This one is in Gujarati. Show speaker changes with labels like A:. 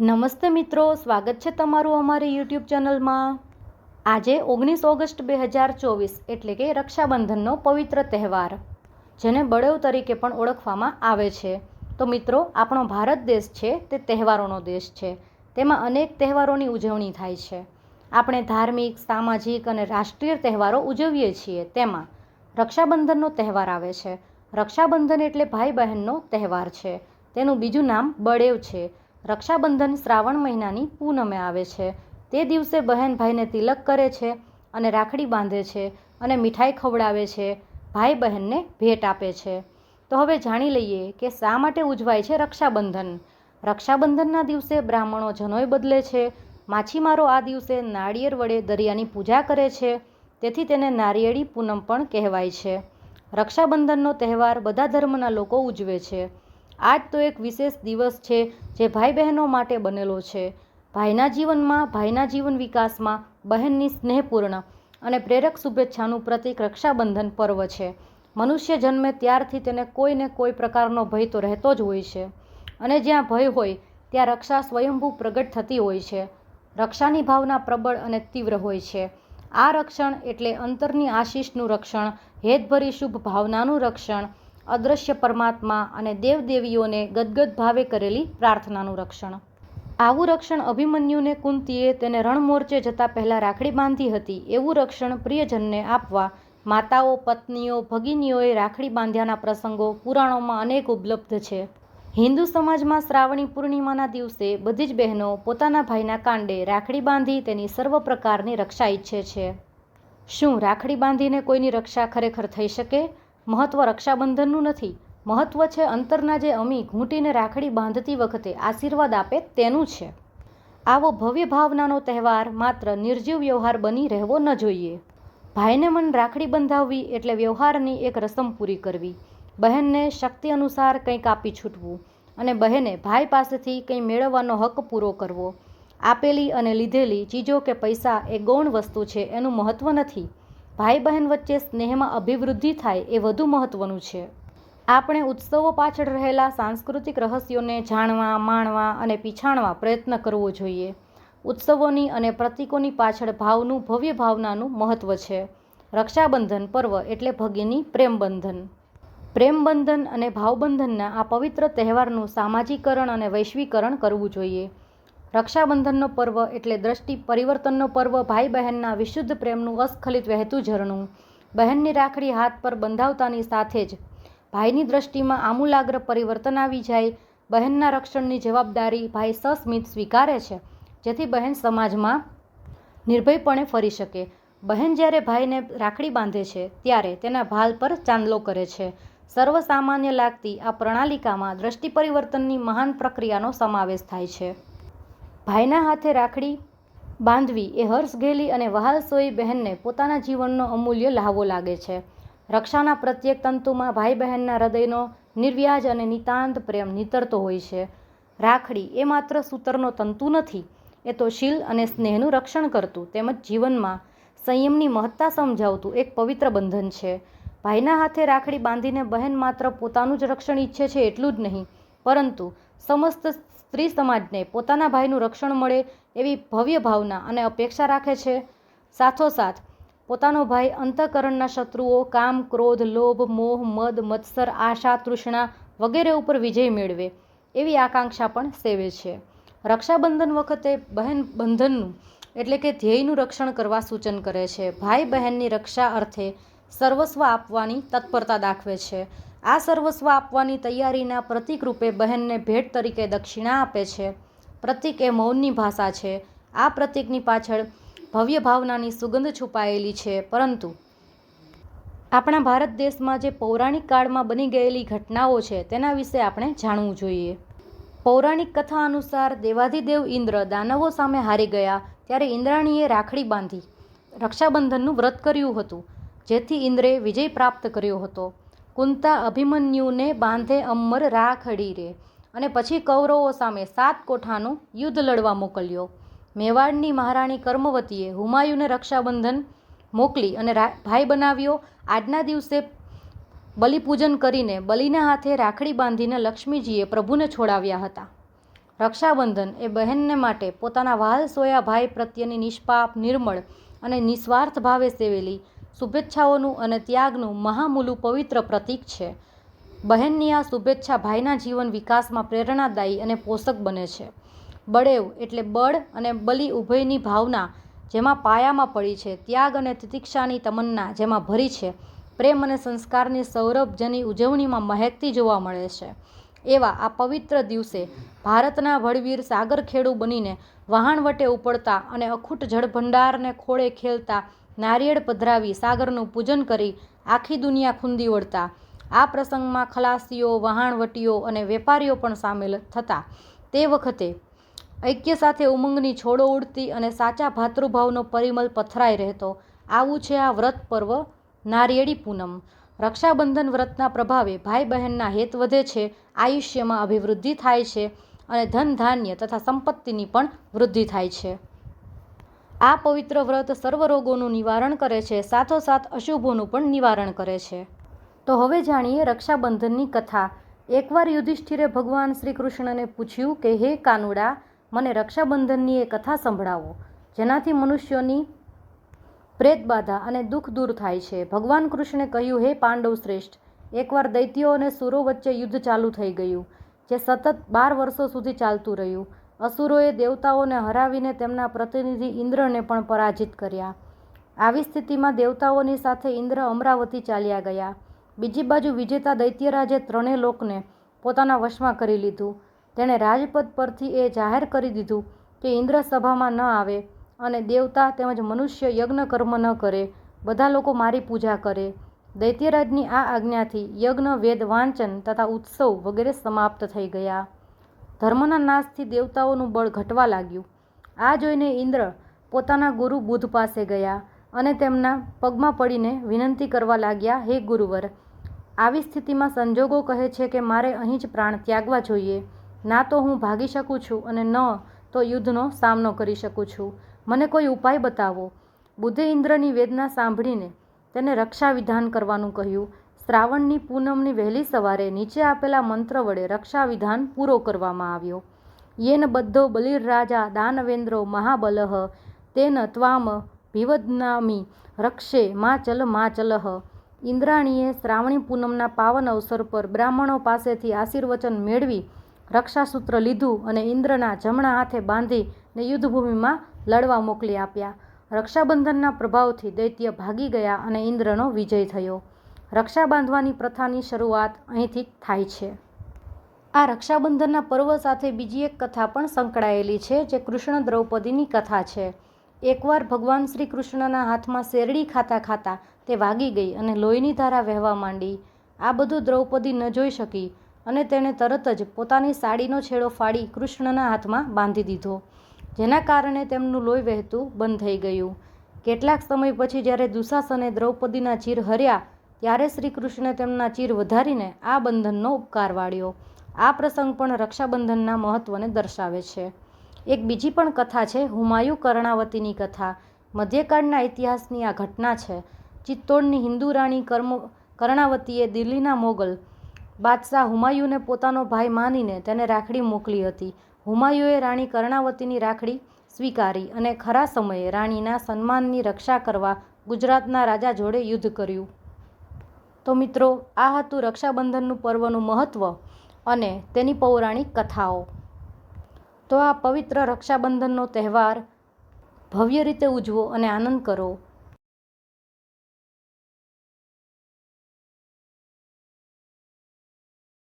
A: નમસ્તે મિત્રો, સ્વાગત છે તમારું અમારી યુટ્યુબ ચેનલમાં। આજે 19 ઓગસ્ટ 2024 એટલે કે રક્ષાબંધનનો પવિત્ર તહેવાર, જેને બળેવ તરીકે પણ ઓળખવામાં આવે છે। તો મિત્રો, આપણો ભારત દેશ છે તે તહેવારોનો દેશ છે। તેમાં અનેક તહેવારોની ઉજવણી થાય છે। આપણે ધાર્મિક, સામાજિક અને રાષ્ટ્રીય તહેવારો ઉજવીએ છીએ। તેમાં રક્ષાબંધનનો તહેવાર આવે છે। રક્ષાબંધન એટલે ભાઈ બહેનનો તહેવાર છે। તેનું બીજું નામ બળેવ છે। રક્ષાબંધન શ્રાવણ મહિનાની પૂનમે આવે છે। તે દિવસે બહેન ભાઈને તિલક કરે છે અને રાખડી બાંધે છે અને મીઠાઈ ખવડાવે છે, ભાઈ બહેનને ભેટ આપે છે। તો હવે જાણી લઈએ કે શા માટે ઉજવાય છે રક્ષાબંધન। રક્ષાબંધનના દિવસે બ્રાહ્મણો જનોઈ બદલે છે। માછીમારો આ દિવસે નાળિયેર વડે દરિયાની પૂજા કરે છે, તેથી તેને નારિયેળી પૂનમ પણ કહેવાય છે। રક્ષાબંધનનો તહેવાર બધા ધર્મના લોકો ઉજવે છે। આજ તો એક વિશેષ દિવસ છે જે ભાઈ બહેનો માટે બનેલો છે। ભાઈના જીવનમાં, ભાઈના જીવન વિકાસમાં બહેનની સ્નેહપૂર્ણ અને પ્રેરક શુભેચ્છાનું પ્રતીક રક્ષાબંધન પર્વ છે। મનુષ્ય જન્મે ત્યારથી તેને કોઈ ને કોઈ પ્રકારનો ભય તો રહેતો જ હોય છે, અને જ્યાં ભય હોય ત્યાં રક્ષા સ્વયંભૂ પ્રગટ થતી હોય છે। રક્ષાની ભાવના પ્રબળ અને તીવ્ર હોય છે। આ રક્ષણ એટલે અંતરની આશીષનું રક્ષણ, હેતભરી શુભ ભાવનાનું રક્ષણ, અદૃશ્ય પરમાત્મા અને દેવદેવીઓને ગદગદ ભાવે કરેલી પ્રાર્થનાનું રક્ષણ। આવું રક્ષણ અભિમન્યુને કુંતીએ તેને રણમોરચે જતા પહેલા રાખડી બાંધી હતી, એવું રક્ષણ પ્રિયજનને આપવા માતાઓ, પત્નીઓ, ભગિનીઓએ રાખડી બાંધ્યાના પ્રસંગો પુરાણોમાં અનેક ઉપલબ્ધ છે। હિન્દુ સમાજમાં શ્રાવણી પૂર્ણિમાના દિવસે બધી જ બહેનો પોતાના ભાઈના કાંડે રાખડી બાંધી તેની સર્વ પ્રકારની રક્ષા ઈચ્છે છે। શું રાખડી બાંધીને કોઈની રક્ષા ખરેખર થઈ શકે? મહત્વ રક્ષાબંધનનું નથી, મહત્વ છે અંતરના જે અમી ઘૂંટીને રાખડી બાંધતી વખતે આશીર્વાદ આપે તેનું છે। આવો ભવ્ય ભાવનાનો તહેવાર માત્ર નિર્જીવ વ્યવહાર બની રહેવો ન જોઈએ। ભાઈને મન રાખડી બંધાવવી એટલે વ્યવહારની એક રસમ પૂરી કરવી, બહેનને શક્તિ અનુસાર કંઈક આપી છૂટવું અને બહેને ભાઈ પાસેથી કંઈ મેળવવાનો હક પૂરો કરવો। આપેલી અને લીધેલી ચીજો કે પૈસા એ ગૌણ વસ્તુ છે, એનું મહત્વ નથી। ભાઈ બહેન વચ્ચે સ્નેહમાં અભિવૃદ્ધિ થાય એ વધુ મહત્વનું છે। આપણે ઉત્સવો પાછળ રહેલા સાંસ્કૃતિક રહસ્યોને જાણવા, માણવા અને પીછાણવા પ્રયત્ન કરવો જોઈએ। ઉત્સવોની અને પ્રતીકોની પાછળ ભાવનું, ભવ્ય ભાવનાનું મહત્વ છે। રક્ષાબંધન પર્વ એટલે ભગીની પ્રેમબંધન। પ્રેમબંધન અને ભાવબંધનના આ પવિત્ર તહેવારનું સામાજિકરણ અને વૈશ્વિકરણ કરવું જોઈએ। રક્ષાબંધનનો પર્વ એટલે દ્રષ્ટિ પરિવર્તનનો પર્વ, ભાઈ બહેનના વિશુદ્ધ પ્રેમનું અસ્ખલિત વહેતું ઝરણું। બહેનની રાખડી હાથ પર બંધાવતાની સાથે જ ભાઈની દ્રષ્ટિમાં આમૂલાગ્ર પરિવર્તન આવી જાય। બહેનના રક્ષણની જવાબદારી ભાઈ સસ્મિત સ્વીકારે છે, જેથી બહેન સમાજમાં નિર્ભયપણે ફરી શકે। બહેન જ્યારે ભાઈને રાખડી બાંધે છે ત્યારે તેના ભાલ પર ચાંદલો કરે છે। સર્વસામાન્ય લાગતી આ પ્રણાલિકામાં દ્રષ્ટિ પરિવર્તનની મહાન પ્રક્રિયાનો સમાવેશ થાય છે। ભાઈના હાથે રાખડી બાંધવી એ હર્ષઘેલી અને વહાલસોઈ બહેનને પોતાના જીવનનો અમૂલ્ય લહાવો લાગે છે। રક્ષાના પ્રત્યેક તંતુમાં ભાઈ બહેનના હૃદયનો નિર્વ્યાજ અને નિતાંત પ્રેમ નીતરતો હોય છે। રાખડી એ માત્ર સૂતરનો તંતુ નથી, એ તો શીલ અને સ્નેહનું રક્ષણ કરતું તેમજ જીવનમાં સંયમની મહત્તા સમજાવતું એક પવિત્ર બંધન છે। ભાઈના હાથે રાખડી બાંધીને બહેન માત્ર પોતાનું જ રક્ષણ ઈચ્છે છે એટલું જ નહીં, પરંતુ સમસ્ત સ્ત્રી સમાજને પોતાના ભાઈનું રક્ષણ મળે એવી ભવ્ય ભાવના અને અપેક્ષા રાખે છે। સાથોસાથ પોતાનો ભાઈ અંતઃકરણના શત્રુઓ કામ, ક્રોધ, લોભ, મોહ, મદ, મત્સર, આશા, તૃષ્ણા વગેરે ઉપર વિજય મેળવે એવી આકાંક્ષા પણ સેવે છે। રક્ષાબંધન વખતે બહેન બંધનનું એટલે કે ધ્યેયનું રક્ષણ કરવા સૂચન કરે છે। ભાઈ બહેનની રક્ષા અર્થે સર્વસ્વ આપવાની તત્પરતા દાખવે છે। આ સર્વસ્વ આપવાની તૈયારીના પ્રતીક રૂપે બહેનને ભેટ તરીકે દક્ષિણા આપે છે। પ્રતીક એ મૌનની ભાષા છે। આ પ્રતીકની પાછળ ભવ્ય ભાવનાની સુગંધ છુપાયેલી છે। પરંતુ આપણા ભારત દેશમાં જે પૌરાણિક કાળમાં બની ગયેલી ઘટનાઓ છે તેના વિશે આપણે જાણવું જોઈએ। પૌરાણિક કથા અનુસાર દેવાધિદેવ ઇન્દ્ર દાનવો સામે હારી ગયા ત્યારે ઇન્દ્રાણીએ રાખડી બાંધી રક્ષાબંધનનું વ્રત કર્યું હતું, જેથી ઇન્દ્રે વિજય પ્રાપ્ત કર્યો હતો। કુંતા અભિમન્યુને બાંધે અમર રાખડી રે અને પછી કૌરવો સામે 7 કોઠાનું યુદ્ધ લડવા મોકલ્યો। મેવાડની મહારાણી કર્મવતીએ હુમાયુને રક્ષાબંધન મોકલી અને ભાઈ બનાવ્યો। આજના દિવસે બલિપૂજન કરીને બલિના હાથે રાખડી બાંધીને લક્ષ્મીજીએ પ્રભુને છોડાવ્યા હતા। રક્ષાબંધન એ બહેનને માટે પોતાના વહાલ સોયા ભાઈ પ્રત્યેની નિષ્પાપ, નિર્મળ અને નિસ્વાર્થ ભાવે સેવેલી શુભેચ્છાઓનું અને ત્યાગનું મહામૂલું પવિત્ર પ્રતીક છે. બહેનની આ શુભેચ્છા ભાઈના જીવન વિકાસમાં પ્રેરણાદાયી અને પોષક બને છે. બળેવ એટલે બળ અને બલિ ઉભયની ભાવના જેમાં પાયામાં પડી છે, ત્યાગ અને તિતિક્ષાની તમન્ના જેમાં ભરી છે, પ્રેમ અને સંસ્કારની સૌરભ જેની ઉજવણીમાં મહેકતી જોવા મળે છે. એવા આ પવિત્ર દિવસે ભારતના બળવીર સાગરખેડુ બનીને વહાણવટે ઉપડતા અને અખૂટ જળભંડારને ખોળે ખેલતા નારિયેળ પધરાવી સાગરનું પૂજન કરી આખી દુનિયા ખૂંદી વળતા આ પ્રસંગમાં ખલાસીઓ, વહાણવટીઓ અને વેપારીઓ પણ સામેલ થતા. તે વખતે ઐક્ય સાથે ઉમંગની છોડો ઉડતી અને સાચા ભાતૃભાવનો પરિમલ પથરાઈ રહેતો. આવું છે આ વ્રત પર્વ નારિયેળી પૂનમ. રક્ષાબંધન વ્રતના પ્રભાવે ભાઈ બહેનના હેત વધે છે, આયુષ્યમાં અભિવૃદ્ધિ થાય છે અને ધન ધાન્ય તથા સંપત્તિની પણ વૃદ્ધિ થાય છે. આ પવિત્ર વ્રત સર્વ રોગોનું નિવારણ કરે છે, સાથોસાથ અશુભોનું પણ નિવારણ કરે છે. તો હવે જાણીએ રક્ષાબંધનની કથા. એકવાર યુધિષ્ઠિરે ભગવાન શ્રી કૃષ્ણને પૂછ્યું કે હે કાનુડા, મને રક્ષાબંધનની એ કથા સંભળાવો જેનાથી મનુષ્યોની પ્રેતબાધા અને દુઃખ દૂર થાય છે. ભગવાન કૃષ્ણે કહ્યું, હે પાંડવ શ્રેષ્ઠ, એકવાર દૈત્યો અને સુરો વચ્ચે યુદ્ધ ચાલુ થઈ ગયું, જે સતત 12 વર્ષો સુધી ચાલતું રહ્યું. અસુરોએ દેવતાઓને હરાવીને તેમના પ્રતિનિધિ ઇન્દ્રને પણ પરાજિત કર્યા. આવી સ્થિતિમાં દેવતાઓની સાથે ઇન્દ્ર અમરાવતી ચાલ્યા ગયા. બીજી બાજુ વિજેતા દૈત્યરાજે ત્રણેય લોકને પોતાના વશમાં કરી લીધું. તેણે રાજપદ પરથી એ જાહેર કરી દીધું કે ઇન્દ્ર સભામાં ન આવે અને દેવતા તેમજ મનુષ્ય યજ્ઞ કર્મ ન કરે, બધા લોકો મારી પૂજા કરે. દૈત્યરાજની આ આજ્ઞાથી યજ્ઞ, વેદ વાંચન તથા ઉત્સવ વગેરે સમાપ્ત થઈ ગયા. ધર્મના નાશથી દેવતાઓનું બળ ઘટવા લાગ્યું. આ જોઈને ઇન્દ્ર પોતાના ગુરુ બુધ પાસે ગયા અને તેમના પગમાં પડીને વિનંતી કરવા લાગ્યા, હે ગુરુવર, આવી સ્થિતિમાં સંજોગો કહે છે કે મારે અહીં જ પ્રાણ ત્યાગવા જોઈએ. ના તો હું ભાગી શકું છું અને ન તો યુદ્ધનો સામનો કરી શકું છું. મને કોઈ ઉપાય બતાવો. બુદ્ધે ઇન્દ્રની વેદના સાંભળીને તેને રક્ષા વિધાન કરવાનું કહ્યું. શ્રાવણની પૂનમની વહેલી સવારે નીચે આપેલા મંત્ર વડે રક્ષા વિધાન પૂરો કરવામાં આવ્યો. યેન બદ્ધો બલિર્રાજા દાનવેન્દ્રો મહાબલઃ તેન ત્વામ ભિવદનામિ રક્ષે માચલઃ. ઇન્દ્રાણીએ શ્રાવણી પૂનમના પાવન અવસર પર બ્રાહ્મણો પાસેથી આશીર્વચન મેળવી રક્ષાસૂત્ર લીધું અને ઇન્દ્રના જમણા હાથે બાંધીને યુદ્ધભૂમિમાં લડવા મોકલી આપ્યા. રક્ષાબંધનના પ્રભાવથી દૈત્ય ભાગી ગયા અને ઇન્દ્રનો વિજય થયો. રક્ષા બાંધવાની પ્રથાની શરૂઆત અહીંથી થાય છે. આ રક્ષાબંધનના પર્વ સાથે બીજી એક કથા પણ સંકળાયેલી છે, જે કૃષ્ણ દ્રૌપદીની કથા છે. એકવાર ભગવાન શ્રી કૃષ્ણના હાથમાં શેરડી ખાતા ખાતા તે વાગી ગઈ અને લોહીની ધારા વહેવા માંડી. આ બધું દ્રૌપદી ન જોઈ શકી અને તેણે તરત જ પોતાની સાડીનો છેડો ફાડી કૃષ્ણના હાથમાં બાંધી દીધો, જેના કારણે તેમનું લોહી વહેતું બંધ થઈ ગયું. કેટલાક સમય પછી જ્યારે દુશાસને દ્રૌપદીના ચીર હર્યા, ત્યારે શ્રી કૃષ્ણે તેમના ચીર વધારીને આ બંધનનો ઉપકાર વાળ્યો. આ પ્રસંગ પણ રક્ષાબંધનના મહત્વને દર્શાવે છે. એક બીજી પણ કથા છે, હુમાયુ કર્ણાવતીની કથા. મધ્યકાળના ઇતિહાસની આ ઘટના છે. ચિત્તોડની હિન્દુ રાણી કર્ણાવતીએ દિલ્હીના મોગલ બાદશાહ હુમાયુને પોતાનો ભાઈ માનીને તેને રાખડી મોકલી હતી. હુમાયુએ રાણી કર્ણાવતીની રાખડી સ્વીકારી અને ખરા સમયે રાણીના સન્માનની રક્ષા કરવા ગુજરાતના રાજા જોડે યુદ્ધ કર્યું. તો મિત્રો, આ હતું રક્ષાબંધનનું પર્વનું મહત્ત્વ અને તેની પૌરાણિક કથાઓ. તો આ પવિત્ર રક્ષાબંધનનો તહેવાર ભવ્ય રીતે ઉજવો અને આનંદ કરો.